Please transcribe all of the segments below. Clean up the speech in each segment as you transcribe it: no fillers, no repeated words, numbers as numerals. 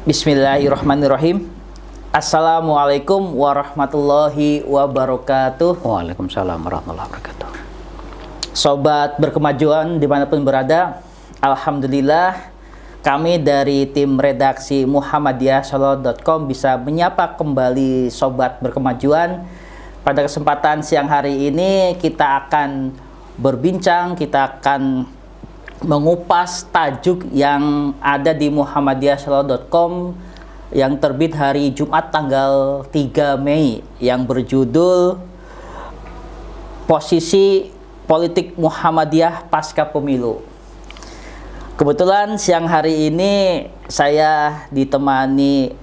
Bismillahirrahmanirrahim. Assalamualaikum warahmatullahi wabarakatuh. Waalaikumsalam warahmatullahi wabarakatuh. Sobat berkemajuan dimanapun berada, alhamdulillah kami dari tim redaksi muhammadiyahsolo.com bisa menyapa kembali sobat berkemajuan. Pada kesempatan siang hari ini kita akan berbincang, kita akan mengupas tajuk yang ada di muhammadiyahsolo.com yang terbit hari Jumat tanggal 3 Mei yang berjudul Posisi Politik Muhammadiyah Pasca Pemilu. Kebetulan siang hari ini saya ditemani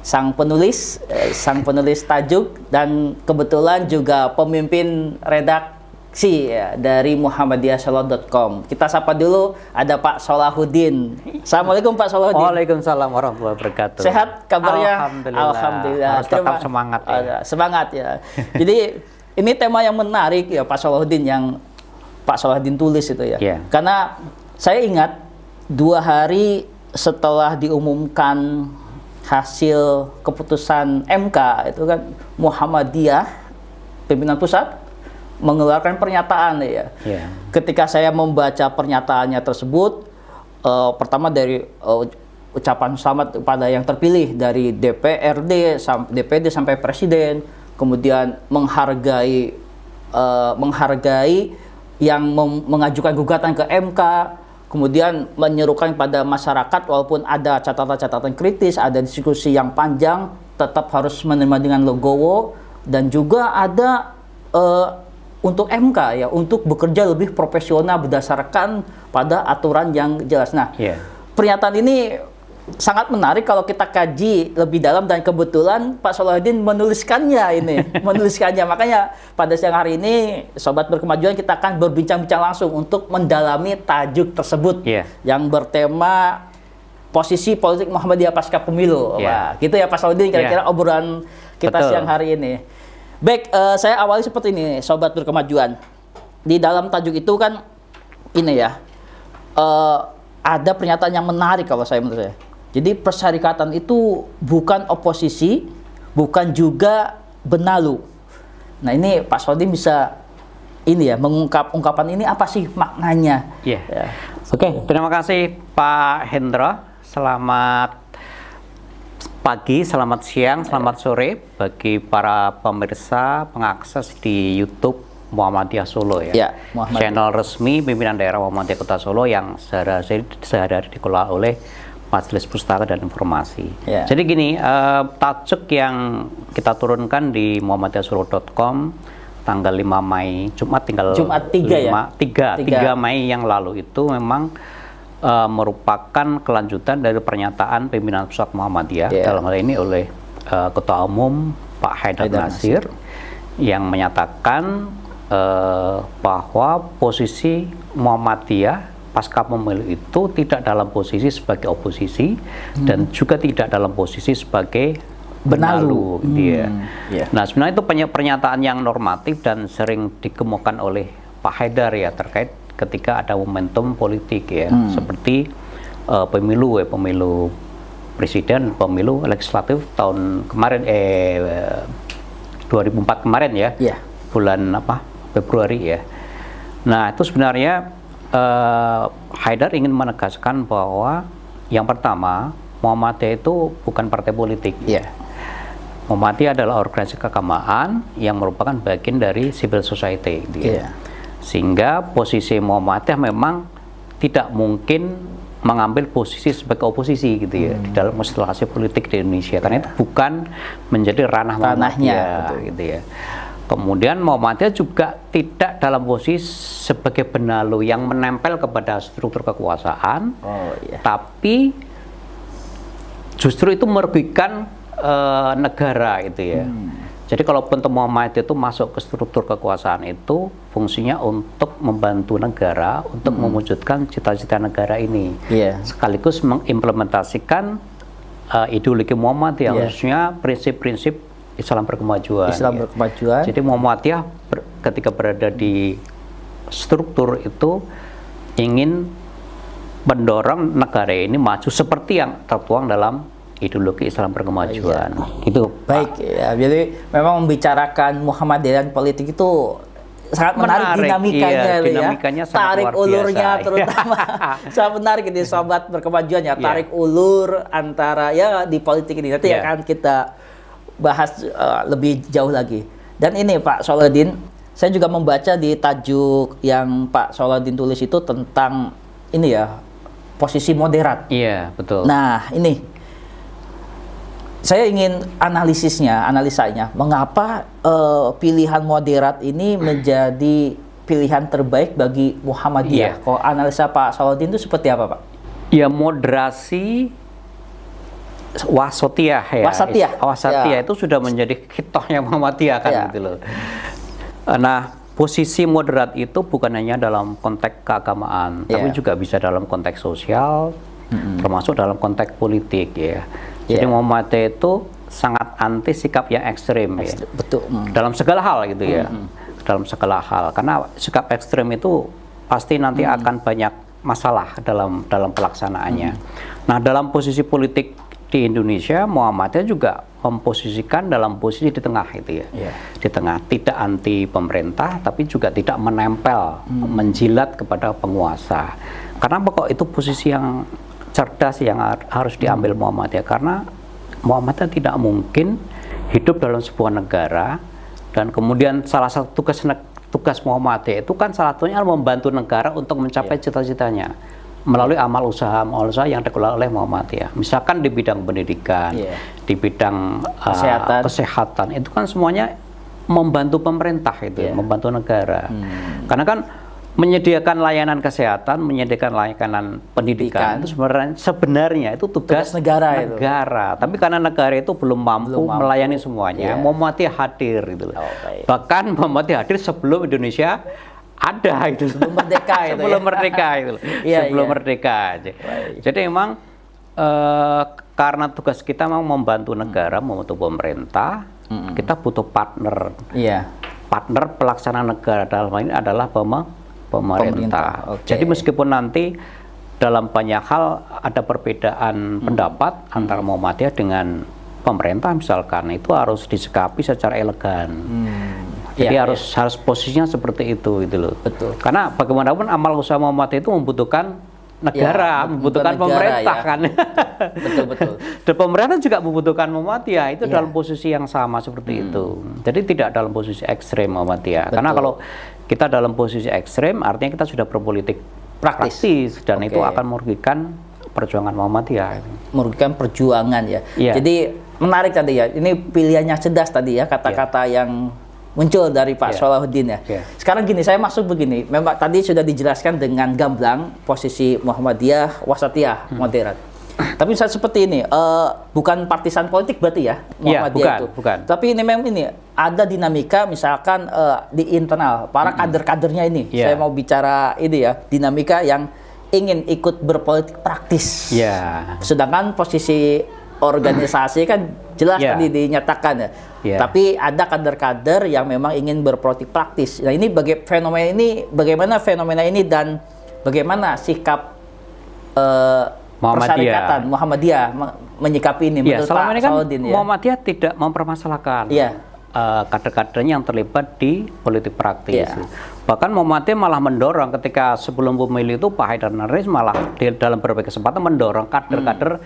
sang penulis tajuk dan kebetulan juga pemimpin redaksi ya, dari muhammadiyahsolo.com. Kita sapa dulu, ada Pak Solahuddin. Assalamualaikum Pak Solahuddin. Waalaikumsalam warahmatullahi wabarakatuh. Sehat kabarnya? Alhamdulillah. Harus tetap semangat ya. Semangat ya. Jadi ini tema yang menarik ya Pak Solahuddin, yang Pak Solahuddin tulis itu ya. Yeah. Karena saya ingat 2 hari setelah diumumkan hasil keputusan MK itu kan, Muhammadiyah pimpinan pusat mengeluarkan pernyataan ya. Yeah. Ketika saya membaca pernyataannya tersebut, pertama dari ucapan selamat kepada yang terpilih dari DPRD, DPD sampai Presiden, kemudian menghargai yang mengajukan gugatan ke MK, kemudian menyerukan pada masyarakat walaupun ada catatan-catatan kritis, ada diskusi yang panjang, tetap harus menerima dengan legowo, dan juga ada untuk MK ya, untuk bekerja lebih profesional berdasarkan pada aturan yang jelas. Nah, pernyataan ini sangat menarik kalau kita kaji lebih dalam, dan kebetulan Pak Solahuddin menuliskannya ini, Makanya pada siang hari ini sobat berkemajuan kita akan berbincang-bincang langsung untuk mendalami tajuk tersebut yang bertema posisi politik Muhammadiyah pasca pemilu. Wah, gitu ya Pak Solahuddin kira-kira obrolan kita siang hari ini. Baik, saya awali seperti ini, sobat berkemajuan. Di dalam tajuk itu kan ini ya, ada pernyataan yang menarik kalau menurut saya. Jadi persyarikatan itu bukan oposisi, bukan juga benalu. Nah ini Pak Solahuddin bisa ini ya, ungkapan ini apa sih maknanya? Ya. Oke, terima kasih Pak Hendra. Selamat pagi, selamat siang, selamat sore bagi para pemirsa pengakses di YouTube Muhammadiyah Solo ya. Channel resmi pimpinan daerah Muhammadiyah Kota Solo yang sehari-hari dikelola oleh Majelis Pustaka dan Informasi. Jadi gini, tajuk yang kita turunkan di muhammadiyahsolo.com tanggal 5 Mei, Jumat 3 Mei yang lalu itu memang merupakan kelanjutan dari pernyataan pimpinan pusat Muhammadiyah, dalam hal ini oleh Ketua Umum Pak Haidar Nasir, yang menyatakan bahwa posisi Muhammadiyah pasca pemilu itu tidak dalam posisi sebagai oposisi dan juga tidak dalam posisi sebagai benalu. Nah sebenarnya itu pernyataan yang normatif dan sering dikemukakan oleh Pak Haidar ya, terkait ketika ada momentum politik ya, seperti pemilu presiden, pemilu legislatif tahun kemarin 2004 kemarin ya, bulan Februari ya. Nah itu sebenarnya Haidar ingin menegaskan bahwa yang pertama, Muhammadiyah itu bukan partai politik. Muhammadiyah adalah organisasi keagamaan yang merupakan bagian dari civil society. Sehingga posisi Muhammadiyah memang tidak mungkin mengambil posisi sebagai oposisi gitu ya di dalam konstelasi politik di Indonesia, karena itu bukan menjadi ranahnya gitu ya. Kemudian Muhammadiyah juga tidak dalam posisi sebagai benalu yang menempel kepada struktur kekuasaan, tapi justru itu merugikan negara gitu ya. Jadi kalau Muhammadiyah itu masuk ke struktur kekuasaan itu fungsinya untuk membantu negara untuk mewujudkan cita-cita negara ini, sekaligus mengimplementasikan ideologi Muhammadiyah, khususnya prinsip-prinsip Islam berkemajuan. Jadi Muhammadiyah ketika berada di struktur itu ingin mendorong negara ini maju seperti yang tertuang dalam ideologi Islam berkemajuan. Itu baik ya. Jadi memang membicarakan Muhammadiyah dan politik itu sangat menarik dinamikanya, dinamikanya ya. Tarik ulurnya biasa, terutama sangat menarik ini sobat berkemajuan ya. Tarik ulur antara ya di politik ini nanti akan kita bahas lebih jauh lagi. Dan ini Pak Solahuddin, saya juga membaca di tajuk yang Pak Solahuddin tulis itu tentang ini ya, posisi moderat. Iya, betul. Nah, ini saya ingin analisanya, mengapa pilihan moderat ini menjadi pilihan terbaik bagi Muhammadiyah? Kalau analisa Pak Solahuddin itu seperti apa, Pak? Ya, moderasi wasatiyah itu sudah menjadi hitohnya Muhammadiyah kan gitu loh. Nah, posisi moderat itu bukan hanya dalam konteks keagamaan, tapi juga bisa dalam konteks sosial, termasuk dalam konteks politik ya. Jadi Muhammadiyah itu sangat anti sikap yang ekstrim ya. Betul. Dalam segala hal gitu ya. Dalam segala hal, karena sikap ekstrim itu pasti nanti akan banyak masalah dalam pelaksanaannya. Nah, dalam posisi politik di Indonesia, Muhammadiyah juga memposisikan dalam posisi di tengah itu ya. Di tengah, tidak anti pemerintah tapi juga tidak menempel, menjilat kepada penguasa. Karena pokok itu posisi yang cerdas yang harus diambil Muhammadiyah, karena Muhammadiyah tidak mungkin hidup dalam sebuah negara dan kemudian salah satu tugas Muhammadiyah itu kan salah satunya membantu negara untuk mencapai cita-citanya melalui amal usaha yang dikelola oleh Muhammadiyah. Misalkan di bidang pendidikan, di bidang kesehatan, itu kan semuanya membantu pemerintah itu, membantu negara. Karena kan menyediakan layanan kesehatan, menyediakan layanan pendidikan itu sebenarnya itu tugas negara. Tapi karena negara itu belum mampu melayani semuanya, Muhammadiyah hadir gitu. Bahkan Muhammadiyah hadir sebelum Indonesia ada itu, sebelum merdeka itu sebelum merdeka itu sebelum merdeka aja. Jadi memang karena tugas kita memang membantu negara, membantu pemerintah, kita butuh partner. Partner pelaksana negara dalam hal ini adalah pemerintah. Jadi meskipun nanti dalam banyak hal ada perbedaan pendapat antara Muhammadiyah dengan pemerintah misalkan, itu harus disikapi secara elegan. Jadi harus posisinya seperti itu gitu loh. Betul. Karena bagaimanapun amal usaha Muhammadiyah itu membutuhkan negara, membutuhkan pemerintah kan. Betul. Dan pemerintah juga membutuhkan Muhammadiyah, itu dalam posisi yang sama seperti itu. Jadi tidak dalam posisi ekstrem Muhammadiyah. Karena kalau kita dalam posisi ekstrem, artinya kita sudah berpolitik praktis dan itu akan merugikan perjuangan Muhammadiyah. Merugikan perjuangan ya. Jadi menarik tadi ya. Ini pilihannya cerdas tadi ya, kata-kata yang muncul dari Pak Solahuddin ya. Sekarang gini, saya masuk begini. Memang tadi sudah dijelaskan dengan gamblang posisi Muhammadiyah, wasatiyah, moderat. Tapi misalnya seperti ini, bukan partisan politik berarti ya Muhammadiyah itu. Bukan. Tapi ini memang ini ada dinamika misalkan di internal para kader-kadernya ini. Saya mau bicara ini ya, dinamika yang ingin ikut berpolitik praktis. Sedangkan posisi organisasi kan jelas tadi dinyatakan ya. Tapi ada kader-kader yang memang ingin berpolitik praktis. Nah, ini bagaimana fenomena ini dan bagaimana sikap persyarikatan Muhammadiyah menyikapi ini menurut selama Pak ini kan Solahuddin Muhammadiyah tidak mempermasalahkan kader-kadernya yang terlibat di politik praktis. Bahkan Muhammadiyah malah mendorong ketika sebelum pemilu itu Pak Haidar Nursi malah dalam berbagai kesempatan mendorong kader-kader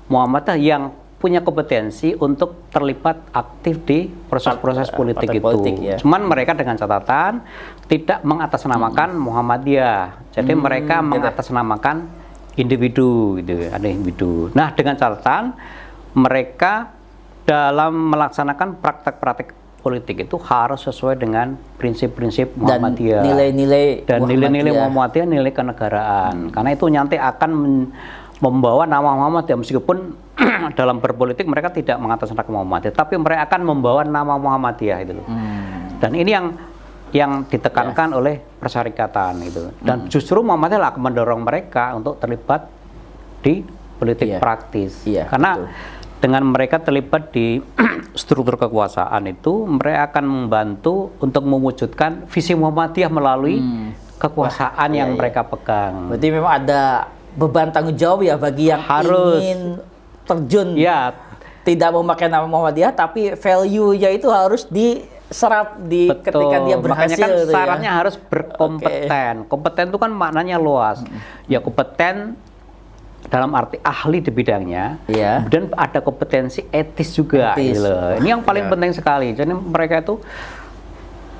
Muhammadiyah yang punya kompetensi untuk terlibat aktif di proses-proses politik itu. Cuman mereka dengan catatan tidak mengatasnamakan Muhammadiyah. Jadi mereka mengatasnamakan individu gitu, ada individu. Nah, dengan catatan mereka dalam melaksanakan praktek-praktek politik itu harus sesuai dengan prinsip-prinsip Muhammadiyah dan nilai-nilai Muhammadiyah, nilai kenegaraan. Karena itu nanti akan membawa nama Muhammadiyah, meskipun dalam berpolitik mereka tidak mengatasnamakan Muhammadiyah, tapi mereka akan membawa nama Muhammadiyah itu loh. Dan ini yang ditekankan oleh persyarikatan itu. Dan justru Muhammadiyah akan mendorong mereka untuk terlibat di politik praktis. Karena dengan mereka terlibat di struktur kekuasaan itu, mereka akan membantu untuk mewujudkan visi Muhammadiyah melalui kekuasaan yang mereka pegang. Berarti memang ada beban tanggung jawab ya bagi yang ingin terjun Ya, tidak memakai nama Muhammadiyah, tapi value-nya itu harus diserap ketika dia berhasil. Makanya kan gitu ya. syaratnya harus berkompeten. Kompeten itu kan maknanya luas. Ya kompeten dalam arti ahli di bidangnya, Iya. dan ada kompetensi etis juga. Etis. Gitu loh. Ini yang paling penting sekali. Jadi mereka itu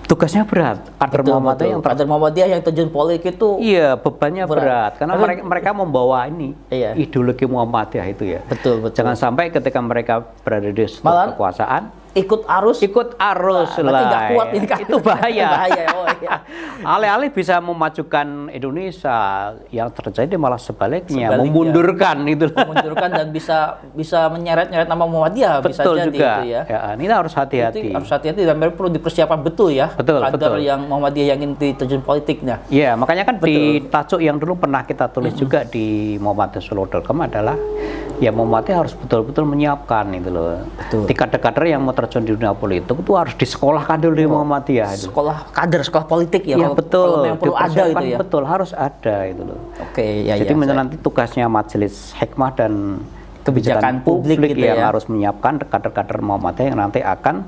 tugasnya berat. Kader Muhammadiyah yang kader Muhammadiyah yang terjun politik itu iya, bebannya berat. Karena Tapi- mereka membawa ini Iya. ideologi Muhammadiyah itu ya. betul. Jangan sampai ketika mereka berada di Malahan- kekuasaan ikut arus. ikut arus Berarti lah. nggak kuat ini kan. Itu bahaya. Bahaya. Oh iya. Alih-alih bisa memajukan Indonesia, yang terjadi malah sebaliknya, Sebaliknya. memundurkan itu. Memundurkan dan bisa menyeret-nyeret nama Muhammadiyah, bisa Betul jadi juga. itu ya. Ya, ini harus hati-hati. Itu harus hati-hati dan memang perlu dipersiapkan betul ya. Betul, kader betul. yang Muhammadiyah yang ingin diterjun politiknya. Iya, makanya kan di Betul. tajuk yang dulu pernah kita tulis juga di muhammadiyahsolo.com adalah ya Muhammadiyah harus betul-betul menyiapkan itu loh. Betul. Di kader-kader yang mau terjun di dunia politik itu harus disekolahkan dulu di Muhammadiyah itu. Sekolah kader, sekolah politik ya. Iya, kalau- betul. Kalau yang perlu ada Dipersiapkan, itu ya. betul, harus ada itu loh. Oke, ya Jadi ya. nanti tugasnya Majelis Hikmah dan Kebijakan publik gitu yang ya. harus menyiapkan kader-kader Muhammadiyah yang nanti akan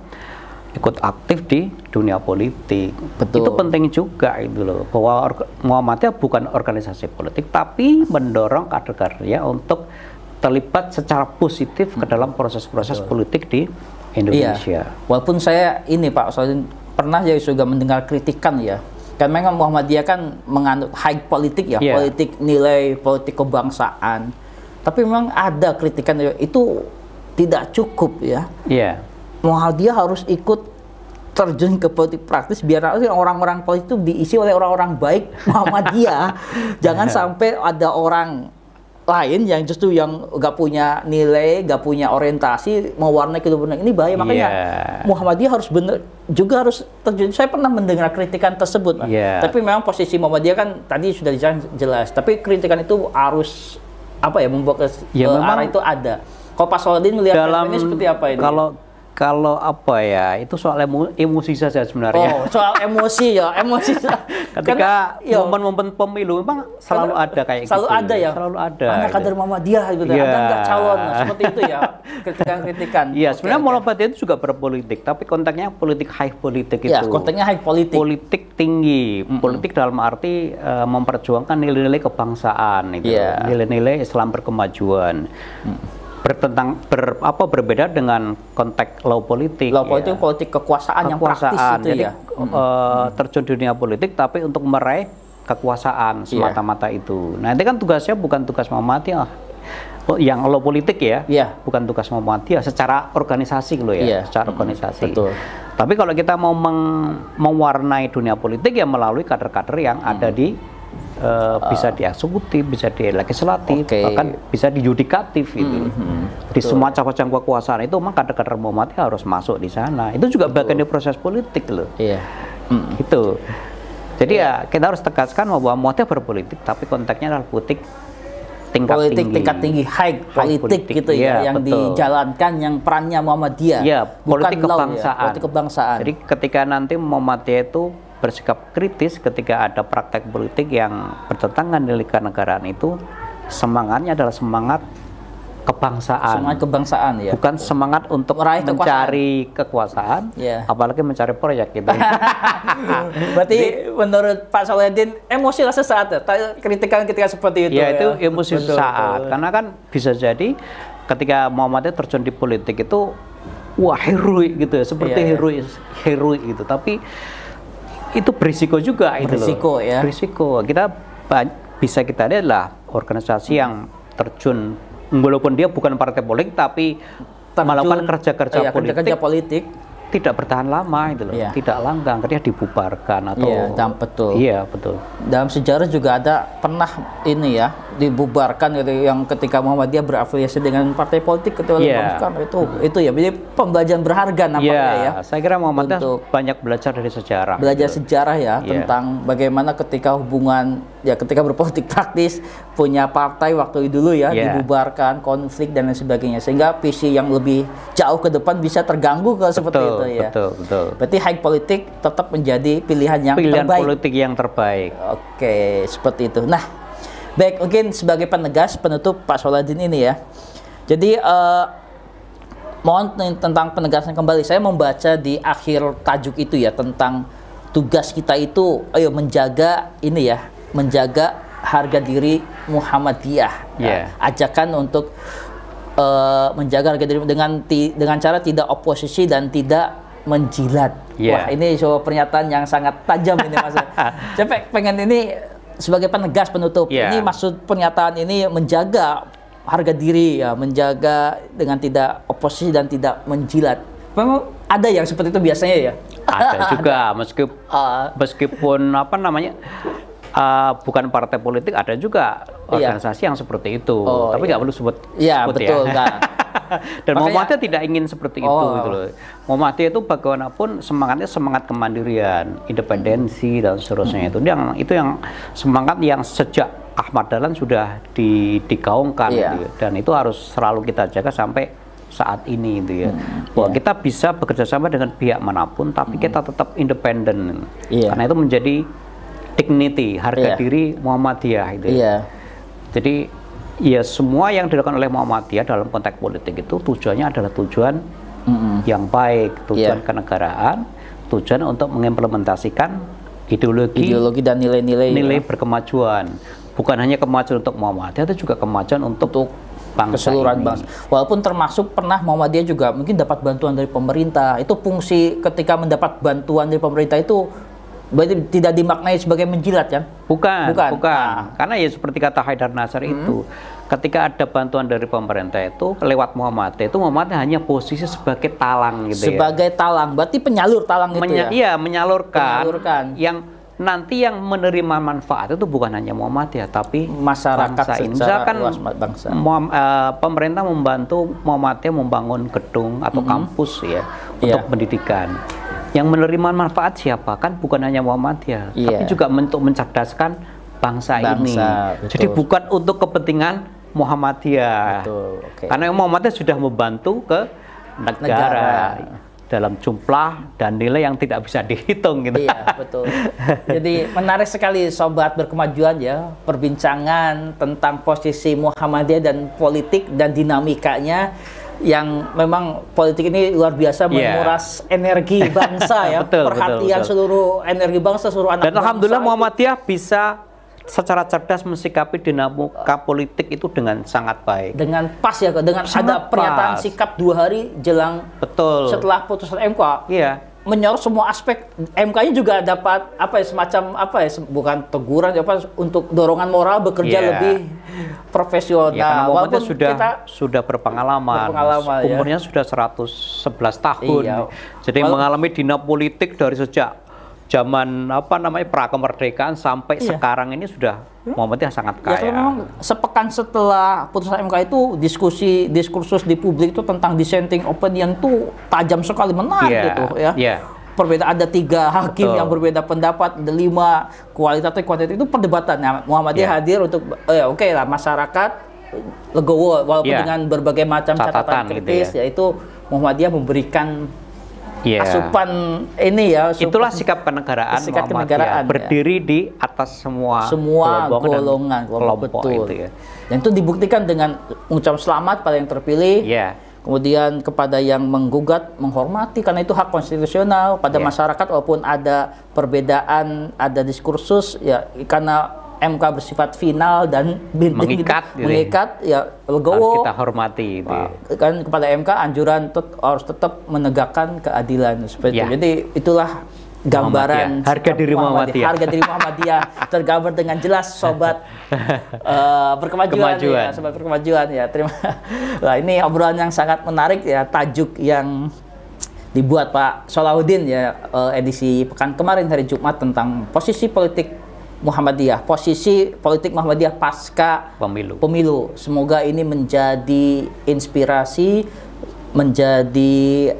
ikut aktif di dunia politik. Betul. Itu penting juga itu loh, bahwa Muhammadiyah bukan organisasi politik tapi mendorong kader-kadernya untuk terlibat secara positif ke dalam proses-proses politik di Indonesia. Iya. Walaupun saya ini Pak Saudin pernah ya juga mendengar kritikan ya. Kan memang Muhammadiyah kan menganut high politik ya, Iya. politik nilai, politik kebangsaan. Tapi memang ada kritikan ya, itu tidak cukup ya. Iya. Muhammadiyah harus ikut terjun ke politik praktis biar orang-orang politik itu diisi oleh orang-orang baik Muhammadiyah. Jangan sampai ada orang lain yang justru yang nggak punya nilai, nggak punya orientasi, mewarnai kehidupan ini bahaya. Makanya Iya. Muhammadiyah harus benar juga harus terjun. Saya pernah mendengar kritikan tersebut, Pak. Iya. Tapi memang posisi Muhammadiyah kan tadi sudah jelas. Tapi kritikan itu harus apa ya, membawa ke Ya, memang arah itu ada. Kalau Pak Saladin melihat Dalam ini seperti apa ini? kalau apa ya, itu soal emosi saja sebenarnya. Oh, soal emosi ya, emosi. Ketika momen-momen pemilu memang selalu ada kayak selalu gitu. ada ya. Selalu ada. Mana gitu. kader Muhammadiyah gitu. Iya. Ada nggak calon seperti itu ya? Kritikan-kritikan. Iya, Oke, sebenarnya oke. Muhammadiyah itu juga berpolitik, tapi konteksnya politik high politik itu. Ya, konteksnya high politik. Politik tinggi, politik dalam arti memperjuangkan nilai-nilai kebangsaan itu, Iya. nilai-nilai Islam berkemajuan. Berbeda dengan konteks law politik. Law politik, politik kekuasaan yang praktis itu Jadi ya. terjun di dunia politik tapi untuk meraih kekuasaan semata-mata itu. Nah, itu kan tugasnya bukan tugas Muhammadiyah. Yang law politik ya, Iya. bukan tugas Muhammadiyah secara organisasi loh ya, Iya. secara organisasi. Betul. Tapi kalau kita mau mewarnai dunia politik ya melalui kader-kader yang ada di bisa di eksekutif, bisa di legislatif, Oke. bahkan bisa di yudikatif itu. Di semua cabang kekuasaan itu memang kader-kader Muhammadiyah harus masuk di sana. Itu juga bagian dari proses politik loh. Iya. Gitu. Jadi ya kita harus tegaskan bahwa Muhammadiyah berpolitik, tapi konteksnya adalah politik Tingkat tinggi, high politik gitu ya, yang betul. dijalankan, yang perannya Muhammadiyah. Iya, politik bukan law ya, kebangsaan. politik kebangsaan. Jadi ketika nanti Muhammadiyah itu bersikap kritis ketika ada praktek politik yang bertentangan dengan kenegaraan itu, semangatnya adalah semangat kebangsaan. Semangat kebangsaan ya. Bukan semangat untuk Meraih mencari kekuasaan, Iya. apalagi mencari proyek gitu. Berarti menurut Pak Saladin emosi lah sesaat ya, kritikan-kritikan seperti itu Ya, ya. itu emosi Betul, sesaat. betul. Karena kan bisa jadi ketika Muhammadiyah terjun di politik itu wah heroik gitu ya, seperti Iya, iya. heroik gitu. Tapi itu berisiko juga itu loh. Berisiko, ya. Berisiko. Kita bisa kita lihat lah organisasi yang terjun walaupun dia bukan partai politik tapi melakukan kerja-kerja politik tidak bertahan lama itu loh, Iya. tidak langgeng, akhirnya dibubarkan atau Iya, betul. Iya, betul. Dalam sejarah juga ada pernah ini ya dibubarkan gitu, yang ketika Muhammadiyah berafiliasi dengan partai politik ketika Iya. itu ya, jadi pembelajaran berharga nampaknya ya. Saya kira Muhammadiyah Untuk banyak belajar dari sejarah. Belajar gitu. sejarah ya Iya. tentang bagaimana ketika hubungan ya ketika berpolitik praktis punya partai waktu dulu ya Iya. dibubarkan, konflik dan lain sebagainya, sehingga visi yang lebih jauh ke depan bisa terganggu kalau seperti itu ya. Betul. Berarti high politik tetap menjadi pilihan yang Pilihan terbaik. politik yang terbaik. Oke, seperti itu. Nah, baik, mungkin sebagai penegas penutup Pak Saladin ini ya, Jadi mohon tentang penegasan kembali. Saya membaca di akhir tajuk itu ya tentang tugas kita itu, ayo menjaga ini ya, menjaga harga diri Muhammadiyah. Yeah. Ajakan untuk menjaga harga diri dengan cara tidak oposisi dan tidak menjilat. Yeah. Wah, ini sebuah pernyataan yang sangat tajam ini Mas. Saya pengen ini sebagai penegas penutup. Yeah. Ini maksud pernyataan ini menjaga harga diri ya, menjaga dengan tidak oposisi dan tidak menjilat. Memang ada yang seperti itu biasanya ya? Ada juga, meskipun apa namanya, bukan partai politik, ada juga organisasi yang seperti itu. Tapi nggak perlu sebut. Iya, betul. Ya. Dan Makanya, Muhammadiyah tidak ingin seperti itu gitu loh. Muhammadiyah itu bagaimanapun semangatnya semangat kemandirian, independensi dan seterusnya. Itu yang semangat yang sejak Ahmad Dahlan sudah digaungkan gitu. Dan itu harus selalu kita jaga sampai saat ini gitu ya. Bahwa kita bisa bekerja sama dengan pihak manapun tapi kita tetap independen. Karena itu menjadi dignity, harga diri Muhammadiyah gitu ya. Jadi ya semua yang dilakukan oleh Muhammadiyah dalam konteks politik itu tujuannya adalah tujuan yang baik, tujuan kenegaraan, tujuan untuk mengimplementasikan ideologi dan nilai-nilai berkemajuan. Bukan hanya kemajuan untuk Muhammadiyah, tapi juga kemajuan untuk bangsa keseluruhan ini. bangsa. Walaupun termasuk pernah Muhammadiyah juga mungkin dapat bantuan dari pemerintah. Itu fungsi ketika mendapat bantuan dari pemerintah itu berarti tidak dimaknai sebagai menjilat kan? Bukan. Karena ya seperti kata Haidar Nasir itu, ketika ada bantuan dari pemerintah itu lewat Muhammadiyah, itu Muhammadiyah hanya posisi sebagai talang gitu sebagai talang, berarti penyalur talang itu ya? Iya, menyalurkan. Yang nanti yang menerima manfaat itu bukan hanya Muhammadiyah, tapi masyarakat secara luas bangsa. Pemerintah membantu Muhammadiyah membangun gedung atau kampus ya untuk pendidikan. Yang menerima manfaat siapa? Kan bukan hanya Muhammadiyah, tapi juga untuk mencerdaskan bangsa ini. Betul. Jadi bukan untuk kepentingan Muhammadiyah. Karena Muhammadiyah sudah membantu ke negara. Dalam jumlah dan nilai yang tidak bisa dihitung gitu. Iya, betul. Jadi menarik sekali Sobat Berkemajuan ya, perbincangan tentang posisi Muhammadiyah dan politik dan dinamikanya yang memang politik ini luar biasa menguras energi bangsa ya, perhatian betul. Seluruh energi bangsa, seluruh anak dan bangsa. Alhamdulillah Muhammadiyah bisa secara cerdas mensikapi dinamika politik itu dengan sangat baik. Dengan pas ya, dengan sangat ada pernyataan sikap 2 hari jelang setelah putusan MK. Iya. Menyorot semua aspek. MK-nya juga dapat semacam bukan teguran untuk dorongan moral bekerja lebih profesional. Ya, walaupun sudah berpengalaman umurnya sudah 111 tahun. Iya. Jadi mengalami dinamika politik dari sejak zaman prakemerdekaan sampai sekarang ini sudah Muhammadiyah sangat kaya. Ya, memang sepekan setelah putusan MK itu diskursus di publik itu tentang dissenting opinion tuh tajam sekali, menarik gitu ya. Perbedaan, ada 3 hakim yang berbeda pendapat, ada 5 kualitatif kuantitatif itu perdebatan. Nah, Muhammadiyah hadir untuk lah masyarakat legowo walaupun dengan berbagai macam catatan kritis gitu yaitu Muhammadiyah memberikan asupan ini ya. Itulah sikap kenegaraan Muhammadiyah, berdiri di atas semua golongan kelompok itu ya. Dan itu dibuktikan dengan mengucap selamat pada yang terpilih. Kemudian kepada yang menggugat menghormati karena itu hak konstitusional pada masyarakat walaupun ada perbedaan, ada diskursus ya, karena MK bersifat final dan mengikat ya legowo. Harus kita hormati itu. Kan kepada MK anjuran harus tetap menegakkan keadilan seperti itu. Jadi itulah gambaran harga diri Muhammadiyah. Harga diri Muhammadiyah tergambar dengan jelas Sobat Berkemajuan ya, Sobat Berkemajuan ya. Nah, ini obrolan yang sangat menarik ya, tajuk yang dibuat Pak Solahuddin ya, edisi pekan kemarin hari Jumat tentang posisi politik Muhammadiyah, posisi politik Muhammadiyah pasca pemilu. Semoga ini menjadi inspirasi, menjadi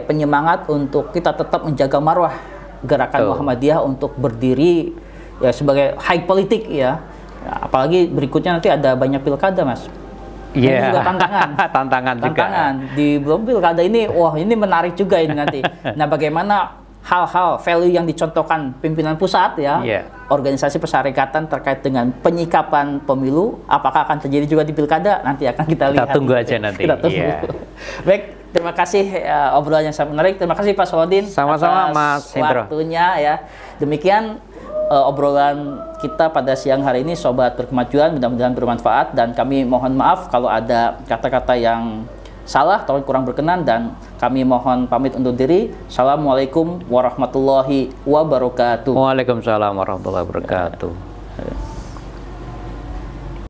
penyemangat untuk kita tetap menjaga marwah gerakan Muhammadiyah untuk berdiri ya sebagai high politik ya. Apalagi berikutnya nanti ada banyak pilkada, Mas. Ini juga tantangan. Juga. Di belum pilkada ini, ini menarik juga ini nanti. Nah, bagaimana hal-hal value yang dicontohkan pimpinan pusat ya, organisasi persyarikatan terkait dengan penyikapan pemilu, apakah akan terjadi juga di pilkada, nanti akan kita lihat. Kita tunggu aja nanti. Kita tunggu. Baik, terima kasih obrolan yang sangat menarik. Terima kasih Pak Salahuddin. Sama-sama Mas Hendro. Waktunya ya. Demikian obrolan kita pada siang hari ini, Sobat Berkemajuan, mudah-mudahan bermanfaat, dan kami mohon maaf kalau ada kata-kata yang salah atau kurang berkenan, dan kami mohon pamit undur diri. Assalamualaikum warahmatullahi wabarakatuh. Waalaikumsalam warahmatullahi wabarakatuh.